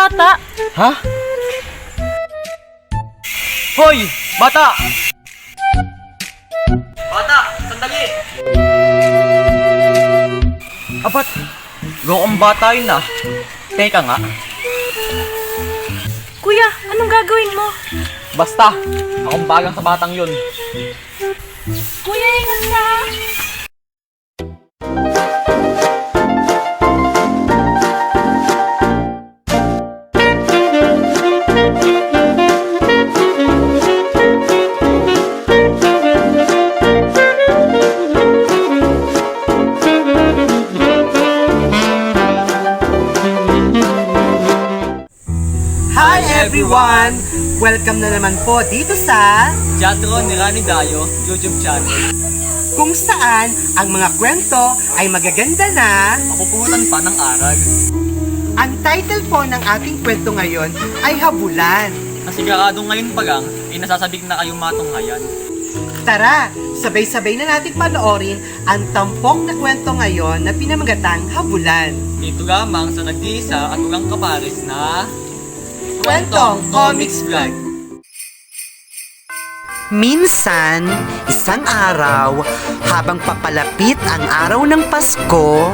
bata. Ha? Hoy! Bata! Bata! Sandali! Abat! Roong bata yun ah. Teka nga. Kuya, anong gagawin mo? Basta! Akong bagang sa batang yun. Kuya, ingat ka! Hi everyone! Welcome na naman po dito sa Teatro ni Rani Dayo, YouTube channel. kung saan ang mga kwento ay magaganda na. Mapupuhutan pa ng aral. Ang title po ng ating kwento ngayon ay Habulan. Nasigurado ngayon pa lang, ay nasasabik na kayong matunghayan. Tara, sabay-sabay na natin panoorin ang tampok na kwento ngayon na pinamagatang Habulan. Dito lamang sa nag-iisa at walang kapares na Kwentong Comics Vlog. Minsan, isang araw, habang papalapit ang araw ng Pasko,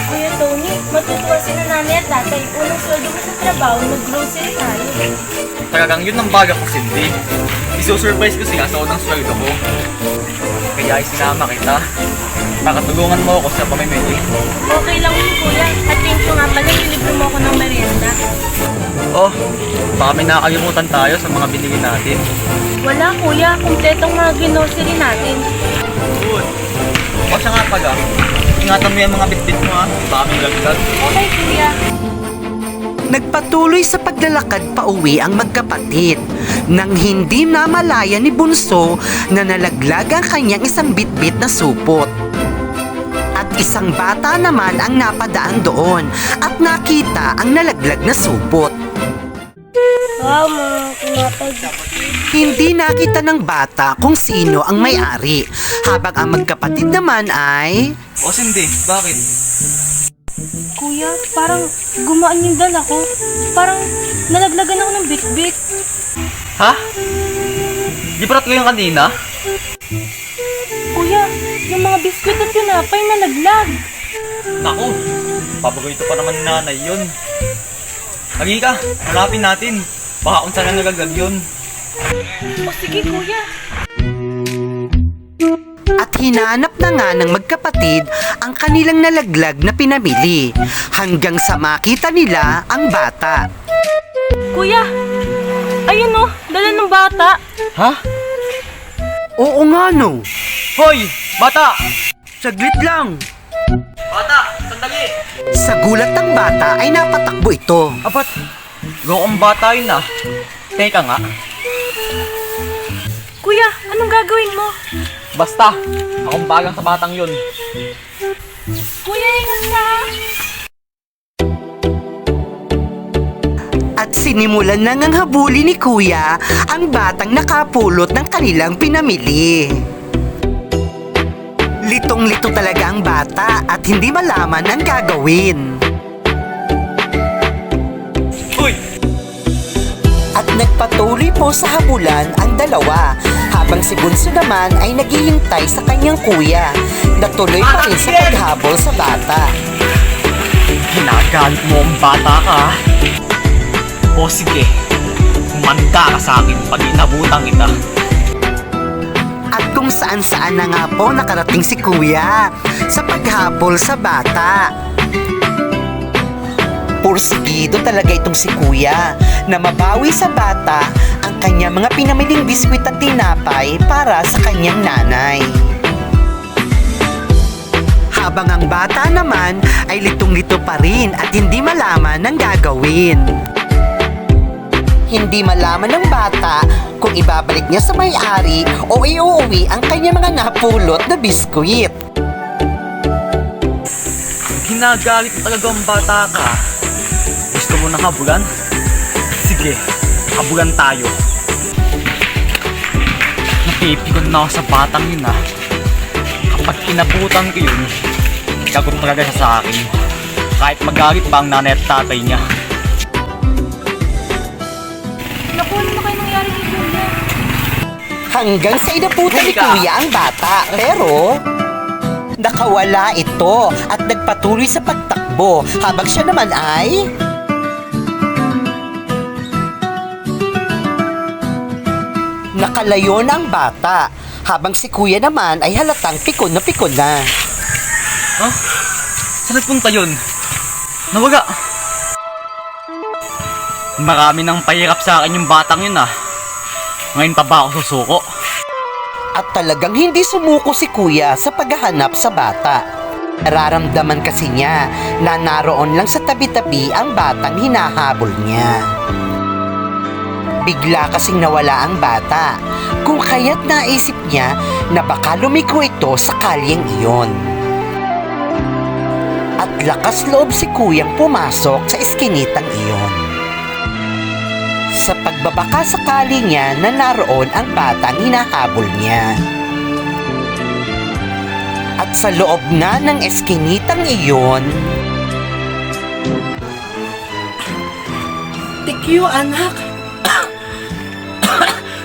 Kuya Tony, matutuwa sila nanay at tatay. Unang sweldo ko sa trabaho, mag-grocery tayo. Talagang yun ang baga ko, Cindy. Isusurprise ko siya sa unang sweldo ko. Kaya isinama kita. Nakatulungan mo ako sa pamimili. Okay lang yun, kuya. At thank you nga pala, nilibre mo ako ng merienda. Oh, baka may nakakalimutan tayo sa mga binili natin. Wala, kuya. Kumpletong mga grocery natin. Good. O siya nga pala. Ingatan mo yung mga bitbit mo ha. Baka may lagdag. Okay, kuya. nagpatuloy sa paglalakad pauwi ang magkapatid nang hindi namalaya ni Bunso na nalaglag ang kanyang isang bitbit na supot. At isang bata naman ang napadaan doon at nakita ang nalaglag na supot. Wow, mga kumapag. Hindi nakita ng bata kung sino ang may-ari, habang ang magkapatid naman ay... O Cindy, bakit? Kuya, parang gumaan yung dala ko. Parang nalaglagan ako ng bit-bit. Ha? Di barat ko yung kanina? Kuya, yung mga biskwit at tinapay nalaglag. Naku, papagoy pa naman ni nanay yun. Halika, hanapin natin. Baka kung saan nalaglag yun. O sige, kuya. At hinanap na nga ng magkapatid ang kanilang nalaglag na pinamili hanggang sa makita nila ang bata. Kuya, ayun o, dala ng bata. Ha? Oo nga no, Hoy! Bata! saglit lang. Bata! Sandali! Sa gulat ng bata ay napatakbo ito. Abat, roong bata yun ah. Teka nga. Kuya, anong gagawin mo? Basta, akong bagang sa batang yun. Kuya, ingat ka. At sinimulan na ngang habulin ni Kuya ang batang nakapulot ng kanilang pinamili. Litong-lito talaga ang bata at hindi malaman ang gagawin. Uy! At nagpatuloy po sa habulan ang dalawa, habang si Bunso naman ay naghihintay sa kanyang kuya na tuloy pa rin sa paghabol sa bata. Ginagalit mo ang bata ka ah. O sige, kumanda ka sa akin pag inabutan kita. At kung saan-saan na nga po nakarating si Kuya sa paghabol sa bata. Porsigido talaga itong si Kuya na mabawi sa bata ang kanyang mga pinamiling biskwit at tinapay para sa kanyang nanay. Habang ang bata naman ay litong-lito pa rin at hindi malaman ang gagawin. Hindi malaman ng bata kung ibabalik niya sa may-ari o iuuwi ang kanyang mga napulot na biskwit. Ginagalit mo talaga ang bata ka. Gusto mo ng habulan? Sige, habulan tayo. Napipikon na ako sa batang yun ah. Kapag inabutan ko yun, ikagot talaga siya sa akin. Kahit magalit pa ang nanay at tatay niya. Hanggang sa inabutan ni Halika. Kuya ang bata. Pero, nakawala ito at nagpatuloy sa pagtakbo habang siya naman ay... Nakalayo na ang bata habang si Kuya naman ay halatang pikon na pikon na. Ha? Saan nagpunta yun? Nawaga. Marami nang pahirap sa akin yung batang yun ah. Ngayon pa ba ako susuko? At talagang hindi sumuko si Kuya sa paghahanap sa bata. Nararamdaman kasi niya na naroon lang sa tabi-tabi ang batang hinahabol niya. Bigla kasing nawala ang bata, kung kaya't naisip niya na baka lumiko ito sa kalyeng iyon. At lakas loob si Kuyang pumasok sa iskinitang iyon. Sa pagbabaka sakali niya na naroon ang batang hinahabol niya. At sa loob na ng eskinitang iyon, Tikyo, anak.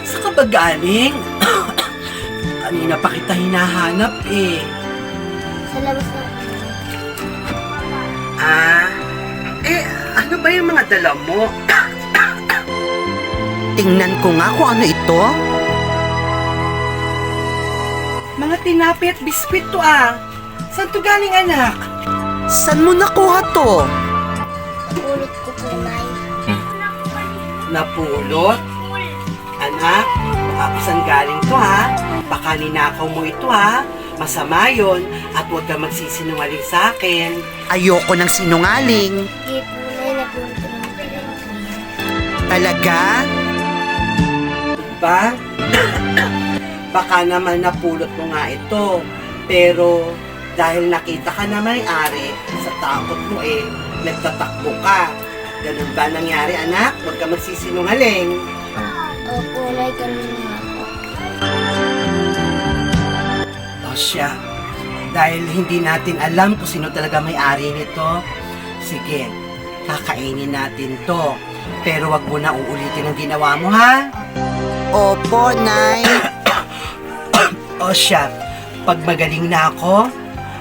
Saan ka ba galing? Kanina pa kita hinahanap eh. Sa labas na. Ano ba yung mga dala mo? tingnan ko nga kung ano ito. Mga tinapay at biskwit to ah. Saan to galing, anak? Saan mo nakuha to? Pulot ko po, Nay. Napulot? Anak, baka saan galing to ha? Baka ninakaw mo ito ha? Masama yon at huwag ka magsisinungaling sa akin. Ayoko ng sinungaling. Hindi po, Nay. Napulot ko lang po yan, Kuya. Talaga? Ba? Baka naman napulot mo nga ito. Pero dahil nakita ka na may-ari, sa takot mo nagtatakbo ka. Ganun ba nangyari, anak? Huwag ka magsisinungaling. Opo, Nay. Ganun nga po. O siya, dahil hindi natin alam kung sino talaga may-ari nito, sige, kakainin natin to. Pero wag mo na uulitin ang ginawa mo, ha? Opo, Nay. O siya, pag magaling na ako,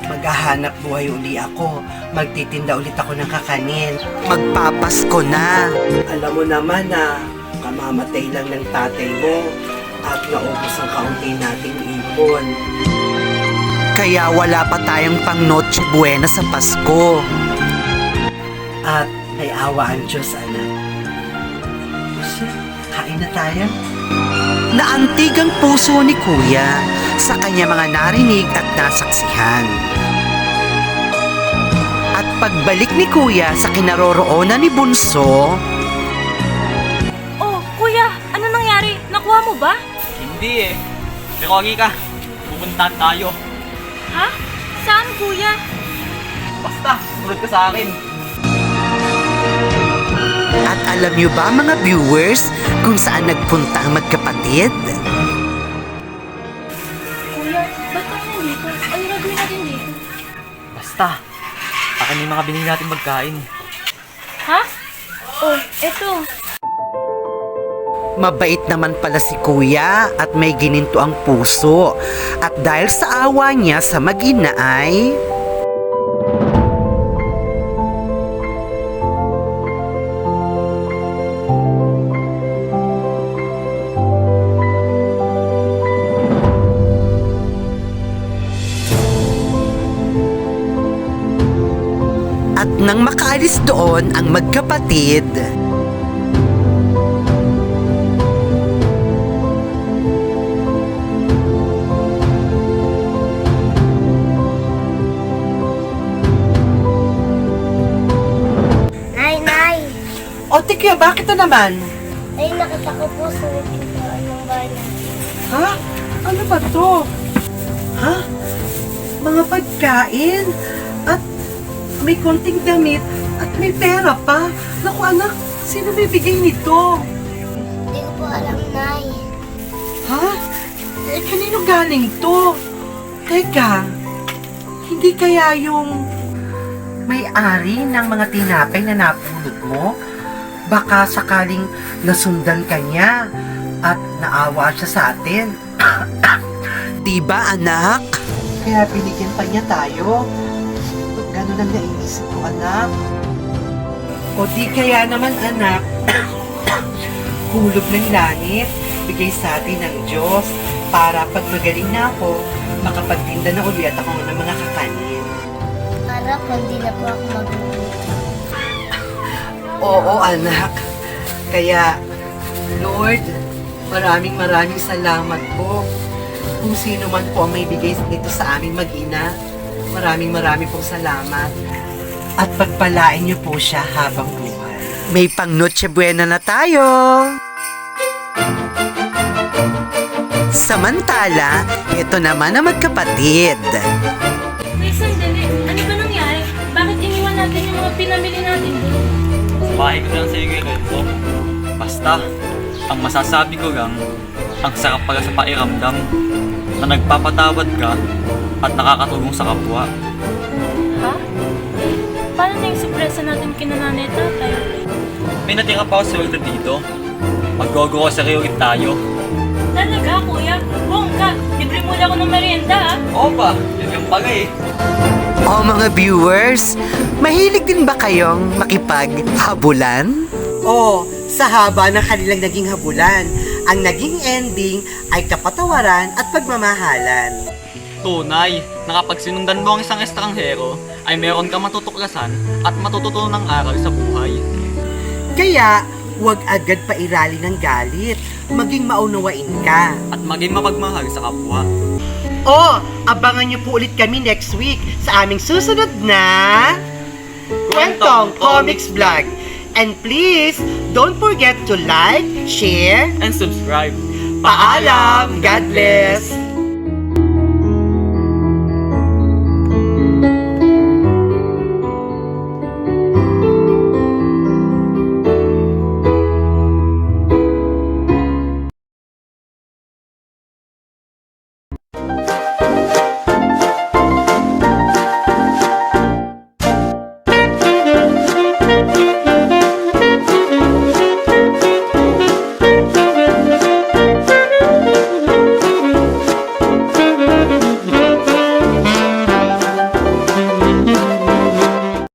maghahanap buhay uli ako. Magtitinda ulit ako ng kakanin. Magpapasko na. Alam mo naman na kamamatay lang ng tatay mo at naubos ang kaunti nating ipon. Kaya wala pa tayong pang Noche Buena sa Pasko. At may awa ang Diyos, anak. O siya, kain na tayo. Naantig ang puso ni Kuya sa kanya mga narinig at nasaksihan. At pagbalik ni Kuya sa kinaroroonan ni Bunso, Oh, Kuya! Ano nangyari? Nakuha mo ba? Hindi eh. Pero Agi ka, pupuntahan tayo. Ha? Saan, Kuya? Basta, sumunod ka sa akin. at alam niyo ba mga viewers kung saan nagpunta ang magkapatid? Kuya, ba't kami nandito? Ano gagawin natin dito? Basta, akin yung mga binili natin magkain. Ha? Oh, eto. Mabait naman pala si Kuya at may gininto ang puso. At dahil sa awa niya sa mag-ina ay... At nang makaalis doon ang magkapatid... Nay! O, Tikya, bakit na naman? Ay, nakita ko po sa pintuan ng bahay natin. Ha? Ano ba to? Ha? Mga pagkain? At may konting damit? At may pera pa? Naku anak, sino bibigay nito? Hindi ko po alam, Nay. Ha? Kanino galing to? Teka, hindi kaya yung may-ari ng mga tinapay na napulot mo? Baka sakaling nasundan ka niya at naawa siya sa atin. Di ba anak? Kaya binigyan pa niya tayo. Ganun ang naiisip ko, anak. O di kaya naman, anak, hulog ng langit, bigay sa atin ng Diyos para pag magaling na ako, makapagtinda na ulit ako ng mga kakanin. Para po, hindi na po ako magluluto. Oo, anak. Kaya, Lord, maraming salamat po. Kung sino man po ang may bigay nito sa amin mag-ina, maraming pong salamat. At pagpalain niyo po siya habang buhay. May pang Noche Buena na tayo! Samantala, ito naman ang magkapatid. Wait, sandali. Ano ba nangyari? Bakit iniwan natin yung mga pinamili natin doon? Sa bahay ko lang sa'yo, Renzo. Basta, ang masasabi ko lang, ang sarap pala sa pairamdam na nagpapatawad ka at nakakatulong sa kapwa. Ha? Paano na yung sorpresa natin kina nanay at tatay? May natira pa ako sweldo dito. Mag-grocery ulit tayo. Talaga, kuya? Bongga! Libre mo lang ako ng merienda, ah! Oo pa, yun yung pala eh. O mga viewers, mahilig din ba kayong makipaghabulan? O, sa haba ng kanilang naging habulan, ang naging ending ay kapatawaran at pagmamahalan. Tunay, na kapag sinundan mo ang isang estranghero, ay meron kang matutuklasan at matututunan ng aral sa buhay. Kaya, huwag agad pairali ng galit, maging maunawain ka. At maging mapagmahal sa kapwa. O, abangan niyo po ulit kami next week sa aming susunod na Kwentong Comics Vlog. And please, don't forget to like, share, And subscribe. paalam, God bless!